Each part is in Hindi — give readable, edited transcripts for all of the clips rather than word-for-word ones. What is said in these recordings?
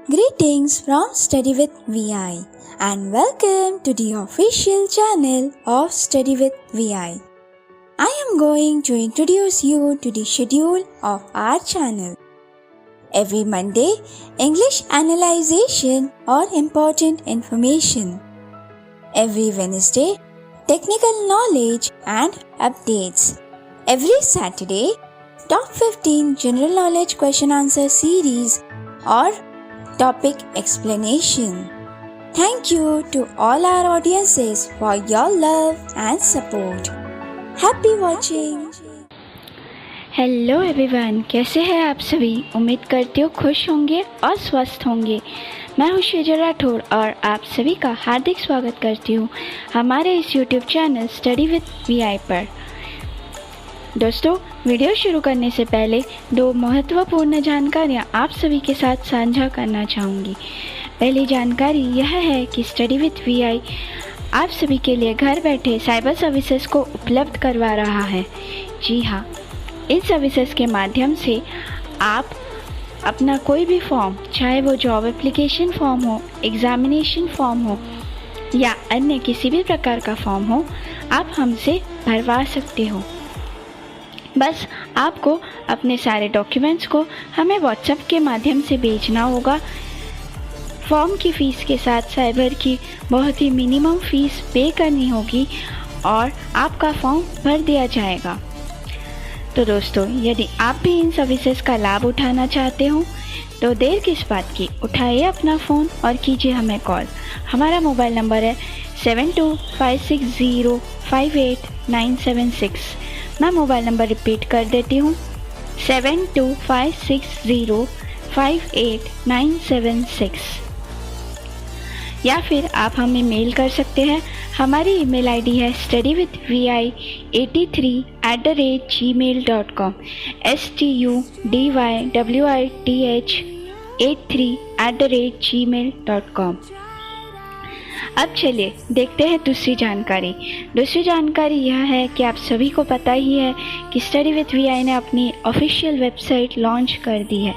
Greetings from Study with VI and welcome to the official channel of Study with VI. I am going to introduce you to the schedule of our channel. Every Monday, English analyzation or important information. Every Wednesday, technical knowledge and updates. Every Saturday, top 15 general knowledge question answer series or topic explanation. Thank you to all our audiences for your love and support. Happy watching. Hello everyone, कैसे हैं आप सभी। उम्मीद करती हूँ खुश होंगे और स्वस्थ होंगे। मैं हूँ शेजा राठौर और आप सभी का हार्दिक स्वागत करती हूँ हमारे इस YouTube channel study with VI पर। दोस्तों, वीडियो शुरू करने से पहले दो महत्वपूर्ण जानकारियाँ आप सभी के साथ साझा करना चाहूँगी। पहली जानकारी यह है कि स्टडी विद वीआई आप सभी के लिए घर बैठे साइबर सर्विसेज को उपलब्ध करवा रहा है। जी हाँ, इन सर्विसेज के माध्यम से आप अपना कोई भी फॉर्म, चाहे वो जॉब एप्लीकेशन फॉर्म हो, एग्जामिनेशन फॉर्म हो या अन्य किसी भी प्रकार का फॉर्म हो, आप हमसे भरवा सकते हो। बस आपको अपने सारे डॉक्यूमेंट्स को हमें व्हाट्सएप के माध्यम से भेजना होगा। फॉर्म की फ़ीस के साथ साइबर की बहुत ही मिनिमम फ़ीस पे करनी होगी और आपका फॉर्म भर दिया जाएगा। तो दोस्तों, यदि आप भी इन सर्विसेज का लाभ उठाना चाहते हो तो देर किस बात की, उठाइए अपना फ़ोन और कीजिए हमें कॉल। हमारा मोबाइल नंबर है 7256058976। मैं मोबाइल नंबर रिपीट कर देती हूँ 7256058976। या फिर आप हमें मेल कर सकते हैं। हमारी ईमेल आईडी है studywith83@gmail.com studywith83@gmail.com। अब चलिए देखते हैं दूसरी जानकारी। दूसरी जानकारी यह है कि आप सभी को पता ही है कि स्टडी विद वीआई ने अपनी ऑफिशियल वेबसाइट लॉन्च कर दी है।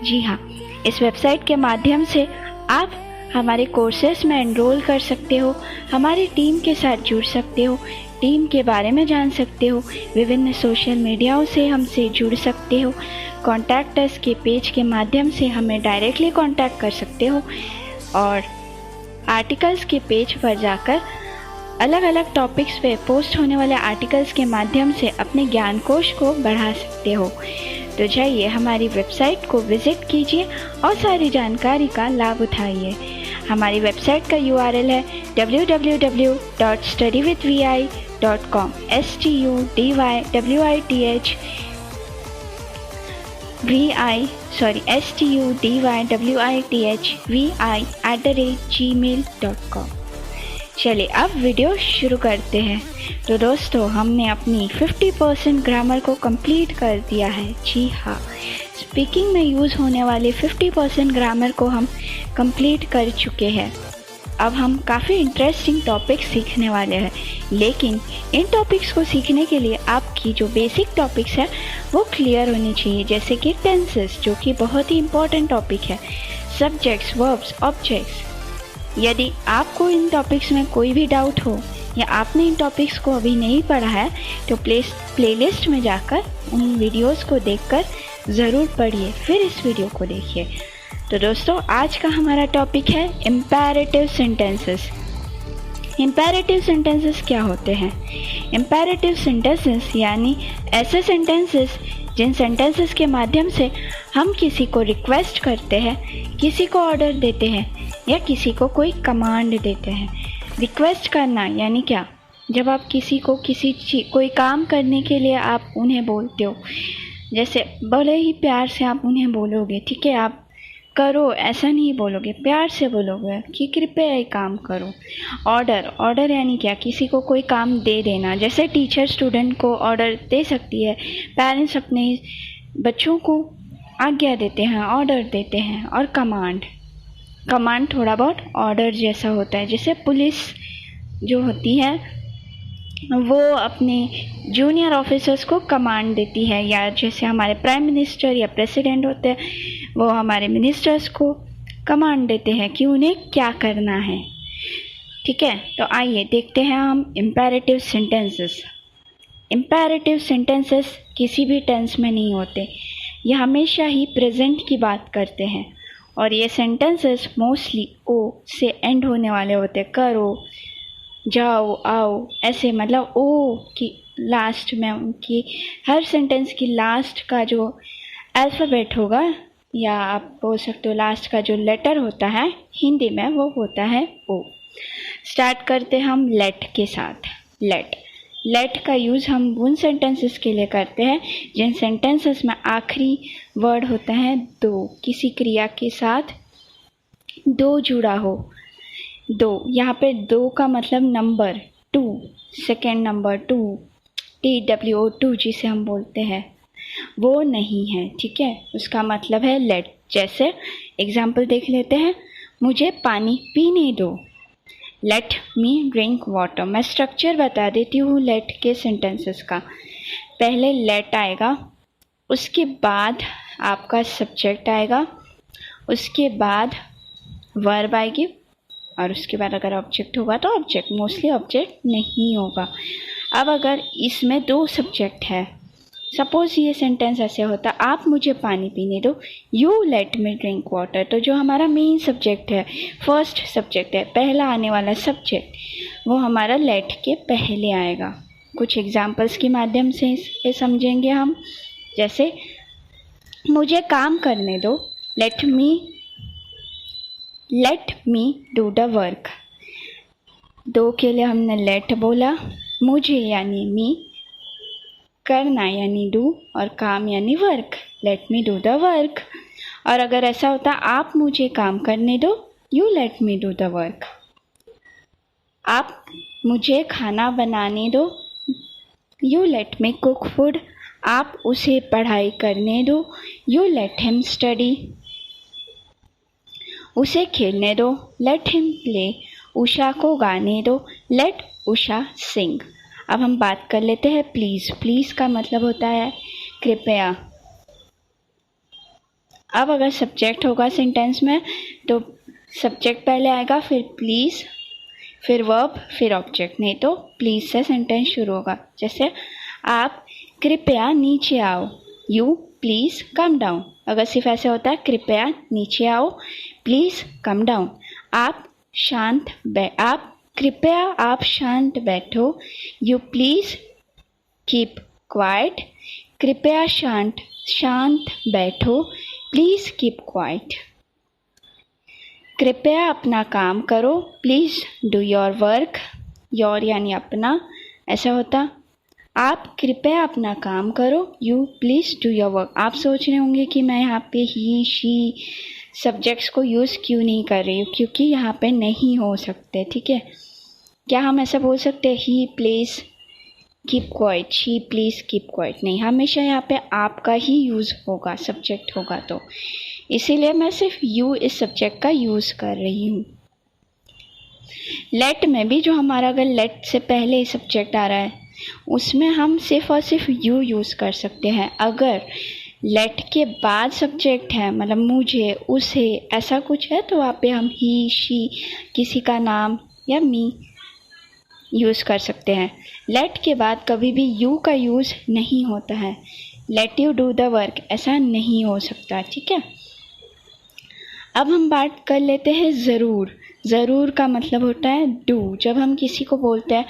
जी हाँ, इस वेबसाइट के माध्यम से आप हमारे कोर्सेस में एनरोल कर सकते हो, हमारी टीम के साथ जुड़ सकते हो, टीम के बारे में जान सकते हो, विभिन्न सोशल मीडियाओं से हमसे जुड़ सकते हो, कॉन्टैक्ट अस के पेज के माध्यम से हमें डायरेक्टली कॉन्टैक्ट कर सकते हो और आर्टिकल्स के पेज पर जाकर अलग अलग टॉपिक्स पे पोस्ट होने वाले आर्टिकल्स के माध्यम से अपने ज्ञान कोश को बढ़ा सकते हो। तो जाइए हमारी वेबसाइट को विज़िट कीजिए और सारी जानकारी का लाभ उठाइए। हमारी वेबसाइट का URL है www.studywithvi.com studywithvi@gmail.com। चलिए अब वीडियो शुरू करते हैं। तो दोस्तों, हमने अपनी 50% ग्रामर को कंप्लीट कर दिया है। जी हाँ, स्पीकिंग में यूज़ होने वाले 50% ग्रामर को हम कंप्लीट कर चुके हैं। अब हम काफ़ी इंटरेस्टिंग टॉपिक सीखने वाले हैं, लेकिन इन टॉपिक्स को सीखने के लिए आपकी जो बेसिक टॉपिक्स है वो क्लियर होनी चाहिए, जैसे कि टेंसेस, जो कि बहुत ही इम्पोर्टेंट टॉपिक है, सब्जेक्ट्स, वर्ब्स, ऑब्जेक्ट्स। यदि आपको इन टॉपिक्स में कोई भी डाउट हो या आपने इन टॉपिक्स को अभी नहीं पढ़ा है तो प्लेलिस्ट में जाकर उन वीडियोस को देखकर ज़रूर पढ़िए, फिर इस वीडियो को देखिए। तो दोस्तों, आज का हमारा टॉपिक है इम्पेरेटिव सेंटेंसेस। इम्पेरेटिव सेंटेंसेस क्या होते हैं? इम्पेरेटिव सेंटेंसेस यानी ऐसे सेंटेंसेस जिन सेंटेंसेस के माध्यम से हम किसी को रिक्वेस्ट करते हैं, किसी को ऑर्डर देते हैं या किसी को कोई कमांड देते हैं। रिक्वेस्ट करना यानी क्या? जब आप किसी को कोई काम करने के लिए आप उन्हें बोलते हो, जैसे बड़े ही प्यार से आप उन्हें बोलोगे, ठीक है, आप करो, ऐसा नहीं बोलोगे, प्यार से बोलोगे कि कृपया ये काम करो। ऑर्डर यानी क्या? किसी को कोई काम दे देना, जैसे टीचर स्टूडेंट को ऑर्डर दे सकती है, पेरेंट्स अपने बच्चों को आज्ञा देते हैं, ऑर्डर देते हैं। और कमांड थोड़ा बहुत ऑर्डर जैसा होता है, जैसे पुलिस जो होती है वो अपने जूनियर ऑफिसर्स को कमांड देती है, या जैसे हमारे प्राइम मिनिस्टर या प्रेसिडेंट होते हैं वो हमारे मिनिस्टर्स को कमांड देते हैं कि उन्हें क्या करना है। ठीक है, तो आइए देखते हैं हम इम्पेरेटिव सेंटेंसेस। इम्पेरेटिव सेंटेंसेस किसी भी टेंस में नहीं होते, ये हमेशा ही प्रेजेंट की बात करते हैं और ये सेंटेंसेस मोस्टली ओ से एंड होने वाले होते हैं। करो, जाओ, आओ, ऐसे, मतलब ओ की लास्ट में उनकी हर सेंटेंस की लास्ट का जो अल्फ़ाबेट होगा, या आप बोल सकते हो लास्ट का जो लेटर होता है हिंदी में, वो होता है ओ। स्टार्ट करते हम लेट के साथ। लेट का यूज़ हम उन सेंटेंसेस के लिए करते हैं जिन सेंटेंसेस में आखिरी वर्ड होता है दो, किसी क्रिया के साथ दो जुड़ा हो। दो, यहाँ पे दो का मतलब नंबर 2, सेकेंड नंबर 2, TWO2 जिसे हम बोलते हैं, वो नहीं है। ठीक है, उसका मतलब है लेट। जैसे एग्जाम्पल देख लेते हैं, मुझे पानी पीने दो, लेट मी ड्रिंक वाटर। मैं स्ट्रक्चर बता देती हूँ लेट के सेंटेंसेस का। पहले लेट आएगा, उसके बाद आपका सब्जेक्ट आएगा, उसके बाद वर्ब आएगी, और उसके बाद अगर ऑब्जेक्ट होगा तो ऑब्जेक्ट। मोस्टली ऑब्जेक्ट नहीं होगा। अब अगर इसमें दो सब्जेक्ट है, सपोज़ ये सेंटेंस ऐसे होता, आप मुझे पानी पीने दो, you let me drink water. तो जो हमारा मेन सब्जेक्ट है, फर्स्ट सब्जेक्ट है, पहला आने वाला सब्जेक्ट, वो हमारा लेट के पहले आएगा। कुछ एग्जाम्पल्स के माध्यम से इसे समझेंगे हम। जैसे मुझे काम करने दो, let me do the work. दो के लिए हमने लेट बोला, मुझे यानी मी, करना यानी डू, और काम यानी work, let me do the work. और अगर ऐसा होता आप मुझे काम करने दो, you let me do the work. आप मुझे खाना बनाने दो, you let me cook food. आप उसे पढ़ाई करने दो, यू लेट हिम स्टडी। उसे खेलने दो, लेट हिम प्ले। उषा को गाने दो, लेट उषा सिंग। अब हम बात कर लेते हैं प्लीज़। प्लीज़ का मतलब होता है कृपया। अब अगर सब्जेक्ट होगा सेंटेंस में तो सब्जेक्ट पहले आएगा, फिर प्लीज़, फिर वर्ब, फिर ऑब्जेक्ट। नहीं तो प्लीज़ से सेंटेंस शुरू होगा। जैसे आप कृपया नीचे आओ, यू प्लीज़ कम डाउन। अगर सिर्फ ऐसे होता है कृपया नीचे आओ, प्लीज़ कम डाउन। कृपया आप शांत बैठो, यू प्लीज़ कीप क्वाइट। कृपया शांत बैठो, प्लीज़ कीप क्वाइट। कृपया अपना काम करो, please do your work. Your यानी अपना, ऐसा होता आप कृपया अपना काम करो, you please do your work. आप सोच रहे होंगे कि मैं यहाँ पे ही, शी सब्जेक्ट्स को यूज़ क्यों नहीं कर रही हूँ, क्योंकि यहाँ पे नहीं हो सकते। ठीक है, क्या हम ऐसा बोल सकते हैं ही please keep quiet, she please keep quiet? नहीं, हमेशा यहाँ पे आपका ही यूज़ होगा, सब्जेक्ट होगा। तो इसीलिए मैं सिर्फ यू इस सब्जेक्ट का यूज़ कर रही हूँ। लेट में भी जो हमारा अगर लेट से पहले सब्जेक्ट आ रहा है, उसमें हम सिर्फ और सिर्फ यू यूज़ कर सकते हैं। अगर लेट के बाद सब्जेक्ट है, मतलब मुझे, उसे, ऐसा कुछ है, तो वहाँ पे हम ही, शी, किसी का नाम या मी यूज़ कर सकते हैं। लेट के बाद कभी भी यू का यूज़ नहीं होता है। Let you do the work ऐसा नहीं हो सकता। ठीक है, अब हम बात कर लेते हैं ज़रूर। ज़रूर का मतलब होता है डू। जब हम किसी को बोलते हैं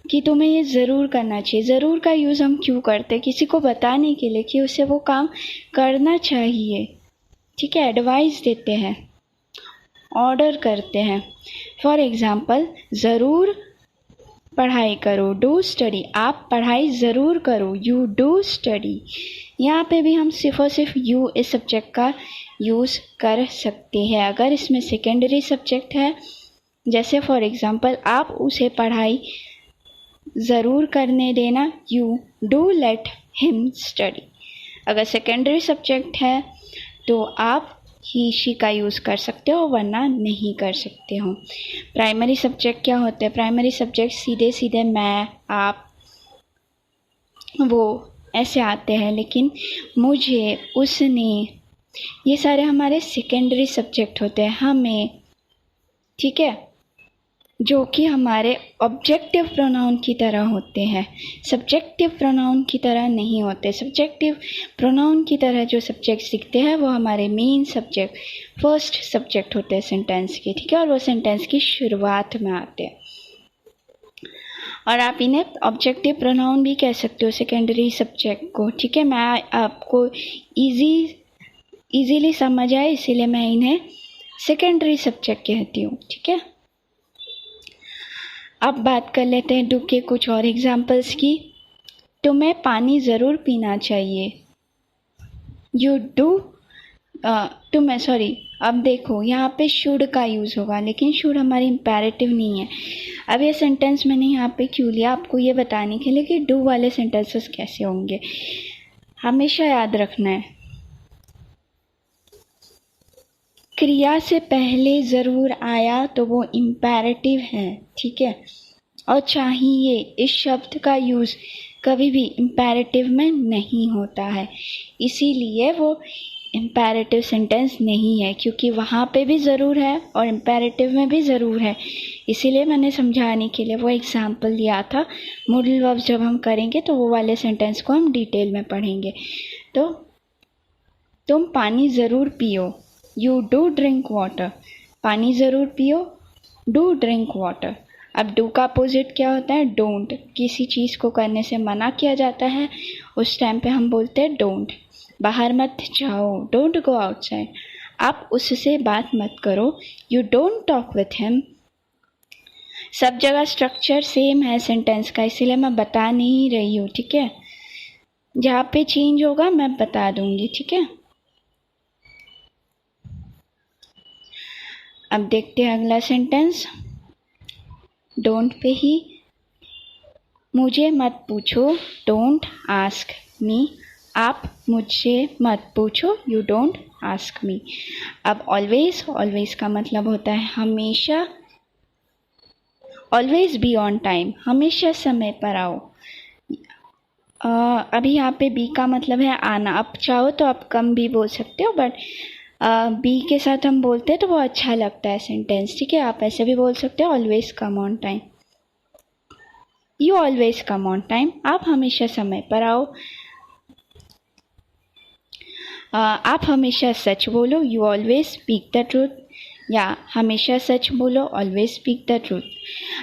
कि तुम्हें ये ज़रूर करना चाहिए, ज़रूर का यूज़ हम क्यों करते हैं? किसी को बताने के लिए कि उसे वो काम करना चाहिए। ठीक है, एडवाइस देते हैं, ऑर्डर करते हैं। फॉर एग्ज़ाम्पल, ज़रूर पढ़ाई करो, डू स्टडी। आप पढ़ाई ज़रूर करो, यू डू स्टडी। यहाँ पे भी हम सिर्फ और सिर्फ यू इस सब्जेक्ट का यूज़ कर सकते हैं। अगर इसमें सेकेंडरी सब्जेक्ट है, जैसे फॉर एग्ज़ाम्पल आप उसे पढ़ाई ज़रूर करने देना, you do let him study. अगर सेकेंडरी सब्जेक्ट है तो आप ही, शी का यूज़ कर सकते हो, वरना नहीं कर सकते हो। प्राइमरी सब्जेक्ट क्या होते हैं? प्राइमरी सब्जेक्ट सीधे सीधे मैं, आप, वो ऐसे आते हैं, लेकिन मुझे, उसने, ये सारे हमारे सेकेंडरी सब्जेक्ट होते हैं हमें, ठीक है, जो कि हमारे ऑब्जेक्टिव प्रोनाउन की तरह होते हैं, सब्जेक्टिव प्रोनाउन की तरह नहीं होते। सब्जेक्टिव प्रोनाउन की तरह जो सब्जेक्ट दिखते हैं वो हमारे मेन सब्जेक्ट, फर्स्ट सब्जेक्ट होते हैं सेंटेंस के, ठीक है, और वो सेंटेंस की शुरुआत में आते हैं। और आप इन्हें ऑब्जेक्टिव प्रोनाउन भी कह सकते हो सेकेंडरी सब्जेक्ट को, ठीक है। मैं आपको इजीली समझ आए इसीलिए मैं इन्हें सेकेंडरी सब्जेक्ट कहती हूँ, ठीक है। अब बात कर लेते हैं डू के कुछ और एग्जाम्पल्स की। तुम्हें पानी ज़रूर पीना चाहिए। यू डू अब देखो यहाँ पे शुड का यूज़ होगा, लेकिन शुड हमारी इम्पेरेटिव नहीं है। अब ये सेंटेंस मैंने यहाँ पे क्यों लिया, आपको ये बताने के लिए कि डू वाले सेंटेंसेस कैसे होंगे। हमेशा याद रखना है, क्रिया से पहले ज़रूर आया तो वो इम्पेरेटिव है, ठीक है। और चाहिए इस शब्द का यूज़ कभी भी इम्पेरेटिव में नहीं होता है, इसीलिए वो इम्पेरेटिव सेंटेंस नहीं है, क्योंकि वहाँ पे भी ज़रूर है और इम्पेरेटिव में भी ज़रूर है। इसीलिए मैंने समझाने के लिए वो एग्जाम्पल दिया था। मोडल वर्ब्स जब हम करेंगे तो वो वाले सेंटेंस को हम डिटेल में पढ़ेंगे। तो तुम पानी ज़रूर पियो। You do drink water. पानी ज़रूर पियो, डू ड्रिंक वाटर। अब डू का अपोजिट क्या होता है, डोंट। किसी चीज़ को करने से मना किया जाता है उस टाइम पे हम बोलते हैं डोंट। बाहर मत जाओ, डोंट गो आउटसाइड। आप उससे बात मत करो, you don't talk with him. सब जगह स्ट्रक्चर सेम है सेंटेंस का, इसीलिए मैं बता नहीं रही हूँ, ठीक है। जहाँ पे चेंज होगा मैं बता दूंगी, ठीक है। अब देखते हैं अगला सेंटेंस, डोंट पे ही। मुझे मत पूछो, डोंट आस्क मी। आप मुझसे मत पूछो, यू डोंट आस्क मी। अब ऑलवेज का मतलब होता है हमेशा, ऑलवेज बी ऑन टाइम, हमेशा समय पर आओ। अभी यहाँ पे बी का मतलब है आना। आप चाहो तो आप कम भी बोल सकते हो, बट बी के साथ हम बोलते हैं तो वो अच्छा लगता है सेंटेंस, ठीक है। आप ऐसे भी बोल सकते हो, always come on time, you always come on time. आप हमेशा समय पर आओ। आप हमेशा सच बोलो, you always speak the truth. या हमेशा सच बोलो, ऑलवेज स्पीक द ट्रूथ।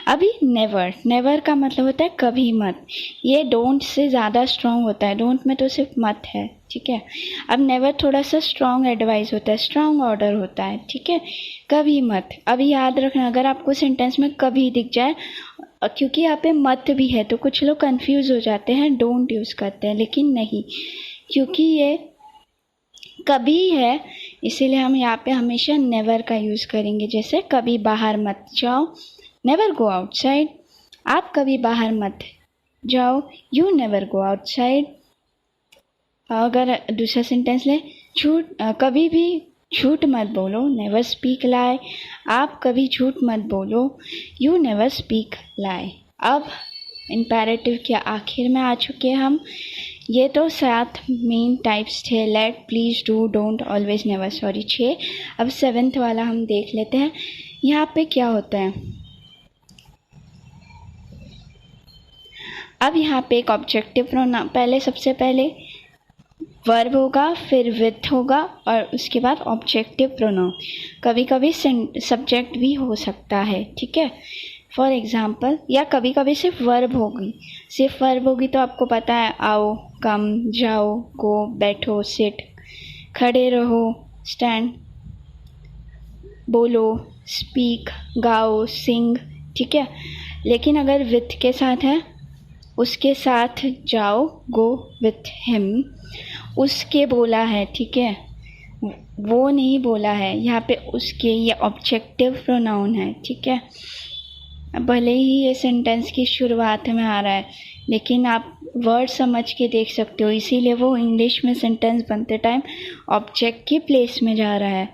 अभी नेवर का मतलब होता है कभी मत। ये डोंट से ज़्यादा स्ट्रॉन्ग होता है, डोंट में तो सिर्फ मत है, ठीक है। अब नेवर थोड़ा सा स्ट्रॉन्ग एडवाइस होता है, स्ट्रॉन्ग ऑर्डर होता है, ठीक है। कभी मत, अभी याद रखना, अगर आपको सेंटेंस में कभी दिख जाए, क्योंकि यहाँ पे मत भी है तो कुछ लोग कंफ्यूज हो जाते हैं, डोंट यूज़ करते हैं, लेकिन नहीं, क्योंकि ये कभी है इसीलिए हम यहाँ पे हमेशा नेवर का यूज़ करेंगे। जैसे कभी बाहर मत जाओ, नेवर गो आउटसाइड। आप कभी बाहर मत जाओ, यू नेवर गो आउटसाइड। अगर दूसरा सेंटेंस ले, कभी भी झूठ मत बोलो, नेवर स्पीक लाई। आप कभी झूठ मत बोलो, यू नेवर स्पीक लाई। अब इम्पेरेटिव के आखिर में आ चुके हैं हम। ये तो 7 मेन टाइप्स थे, let, please, do, don't, always, never, sorry 6। अब 7th वाला हम देख लेते हैं। यहाँ पे क्या होता है, अब यहाँ पे एक ऑब्जेक्टिव प्रोनाउन, सबसे पहले वर्ब होगा, फिर विथ होगा और उसके बाद ऑब्जेक्टिव प्रोनाउन। कभी कभी सब्जेक्ट भी हो सकता है, ठीक है। फॉर एग्ज़ाम्पल, या कभी कभी सिर्फ वर्ब होगी तो आपको पता है, आओ, कम, जाओ, गो, बैठो, सिट, खड़े रहो, स्टैंड, बोलो, स्पीक, गाओ, सिंग, ठीक है। लेकिन अगर विथ के साथ है, उसके साथ जाओ, गो विथ हिम, उसके बोला है, ठीक है, वो नहीं बोला है, यहाँ पे उसके, ये ऑब्जेक्टिव प्रोनाउन है, ठीक है। भले ही ये सेंटेंस की शुरुआत में आ रहा है, लेकिन आप वर्ड समझ के देख सकते हो, इसीलिए वो इंग्लिश में सेंटेंस बनते टाइम ऑब्जेक्ट की प्लेस में जा रहा है।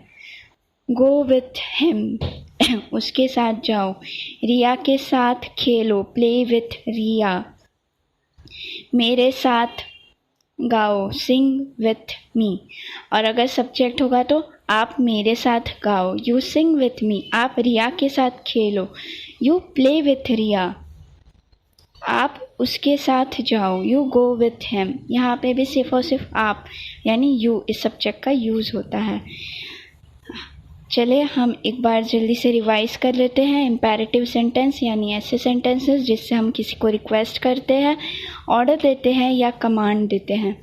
गो विथ हिम, उसके साथ जाओ। रिया के साथ खेलो, प्ले विथ रिया। मेरे साथ गाओ, सिंग विथ मी। और अगर सब्जेक्ट होगा तो आप मेरे साथ गाओ, यू सिंग विथ मी। आप रिया के साथ खेलो, यू प्ले विथ रिया। आप उसके साथ जाओ, यू गो विथ हिम। यहाँ पे भी सिर्फ और सिर्फ आप यानी यू इस सब्जेक्ट का यूज़ होता है। चलिए हम एक बार जल्दी से रिवाइज कर लेते हैं। इम्पेरेटिव सेंटेंस यानी ऐसे सेंटेंसेस जिससे हम किसी को रिक्वेस्ट करते हैं, ऑर्डर देते हैं या कमांड देते हैं।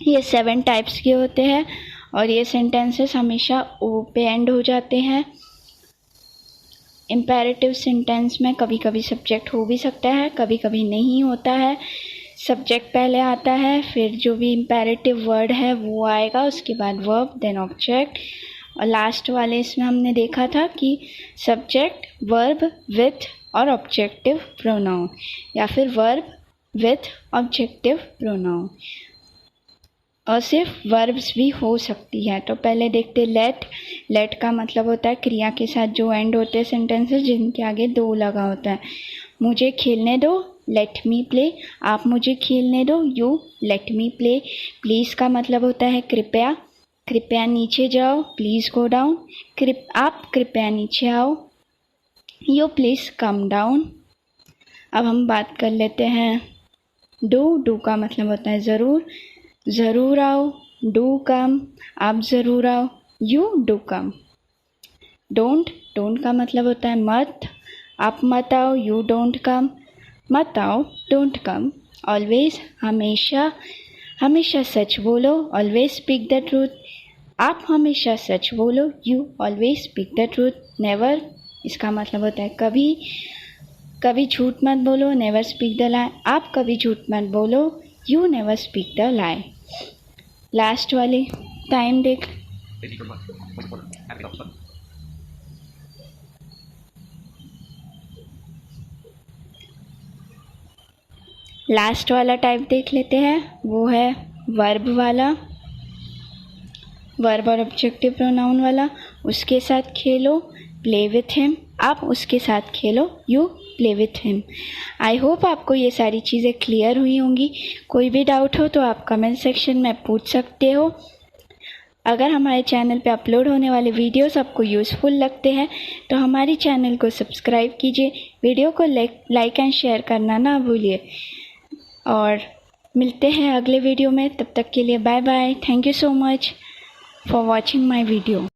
ये 7 टाइप्स के होते हैं और ये सेंटेंसेस हमेशा ओ पे एंड हो जाते हैं। इम्पेरेटिव सेंटेंस में कभी कभी सब्जेक्ट हो भी सकता है, कभी कभी नहीं होता है। सब्जेक्ट पहले आता है, फिर जो भी इम्पेरेटिव वर्ड है वो आएगा, उसके बाद वर्ब, देन ऑब्जेक्ट। और लास्ट वाले इसमें हमने देखा था कि सब्जेक्ट, वर्ब विथ और ऑब्जेक्टिव प्रोनाउन, या फिर वर्ब विथ ऑब्जेक्टिव प्रोनाउन। और सिर्फ वर्ब्स भी हो सकती है। तो पहले देखते लेट। लेट का मतलब होता है क्रिया के साथ जो एंड होते हैं सेंटेंसेस जिनके आगे दो लगा होता है। मुझे खेलने दो, लेट मी प्ले। आप मुझे खेलने दो, you let me play. Please का मतलब होता है कृपया, कृपया नीचे जाओ, प्लीज़ गो डाउन। आप कृपया नीचे आओ, यू प्लीज़ कम डाउन। अब हम बात कर लेते हैं डू। डू का मतलब होता है ज़रूर, ज़रूर आओ, डू कम। आप ज़रूर आओ, you do come. Don't. Don't का मतलब होता है मत, आप मत आओ, यू डोंट कम। मत आओ, डोंट कम। ऑलवेज, हमेशा, हमेशा सच बोलो, ऑलवेज स्पीक द ट्रूथ। आप हमेशा सच बोलो, you always speak the truth. Never, इसका मतलब होता है कभी, कभी झूठ मत बोलो, नेवर स्पीक द लाई। आप कभी झूठ मत बोलो, you never speak the lie. Last वाली टाइम देख। लास्ट वाला टाइप देख लेते हैं, वो है वर्ब वाला, वर्ब और ऑब्जेक्टिव प्रोनाउन वाला। उसके साथ खेलो, प्ले विथ हिम। आप उसके साथ खेलो, you play with him. I hope आपको ये सारी चीज़ें क्लियर हुई होंगी। कोई भी डाउट हो तो आप कमेंट सेक्शन में पूछ सकते हो। अगर हमारे चैनल पे अपलोड होने वाले वीडियोस आपको यूज़फुल लगते हैं तो हमारे चैनल को सब्सक्राइब कीजिए, वीडियो को लाइक एंड शेयर करना ना भूलिए। और मिलते हैं अगले वीडियो में, तब तक के लिए bye bye. Thank you so much for watching my video.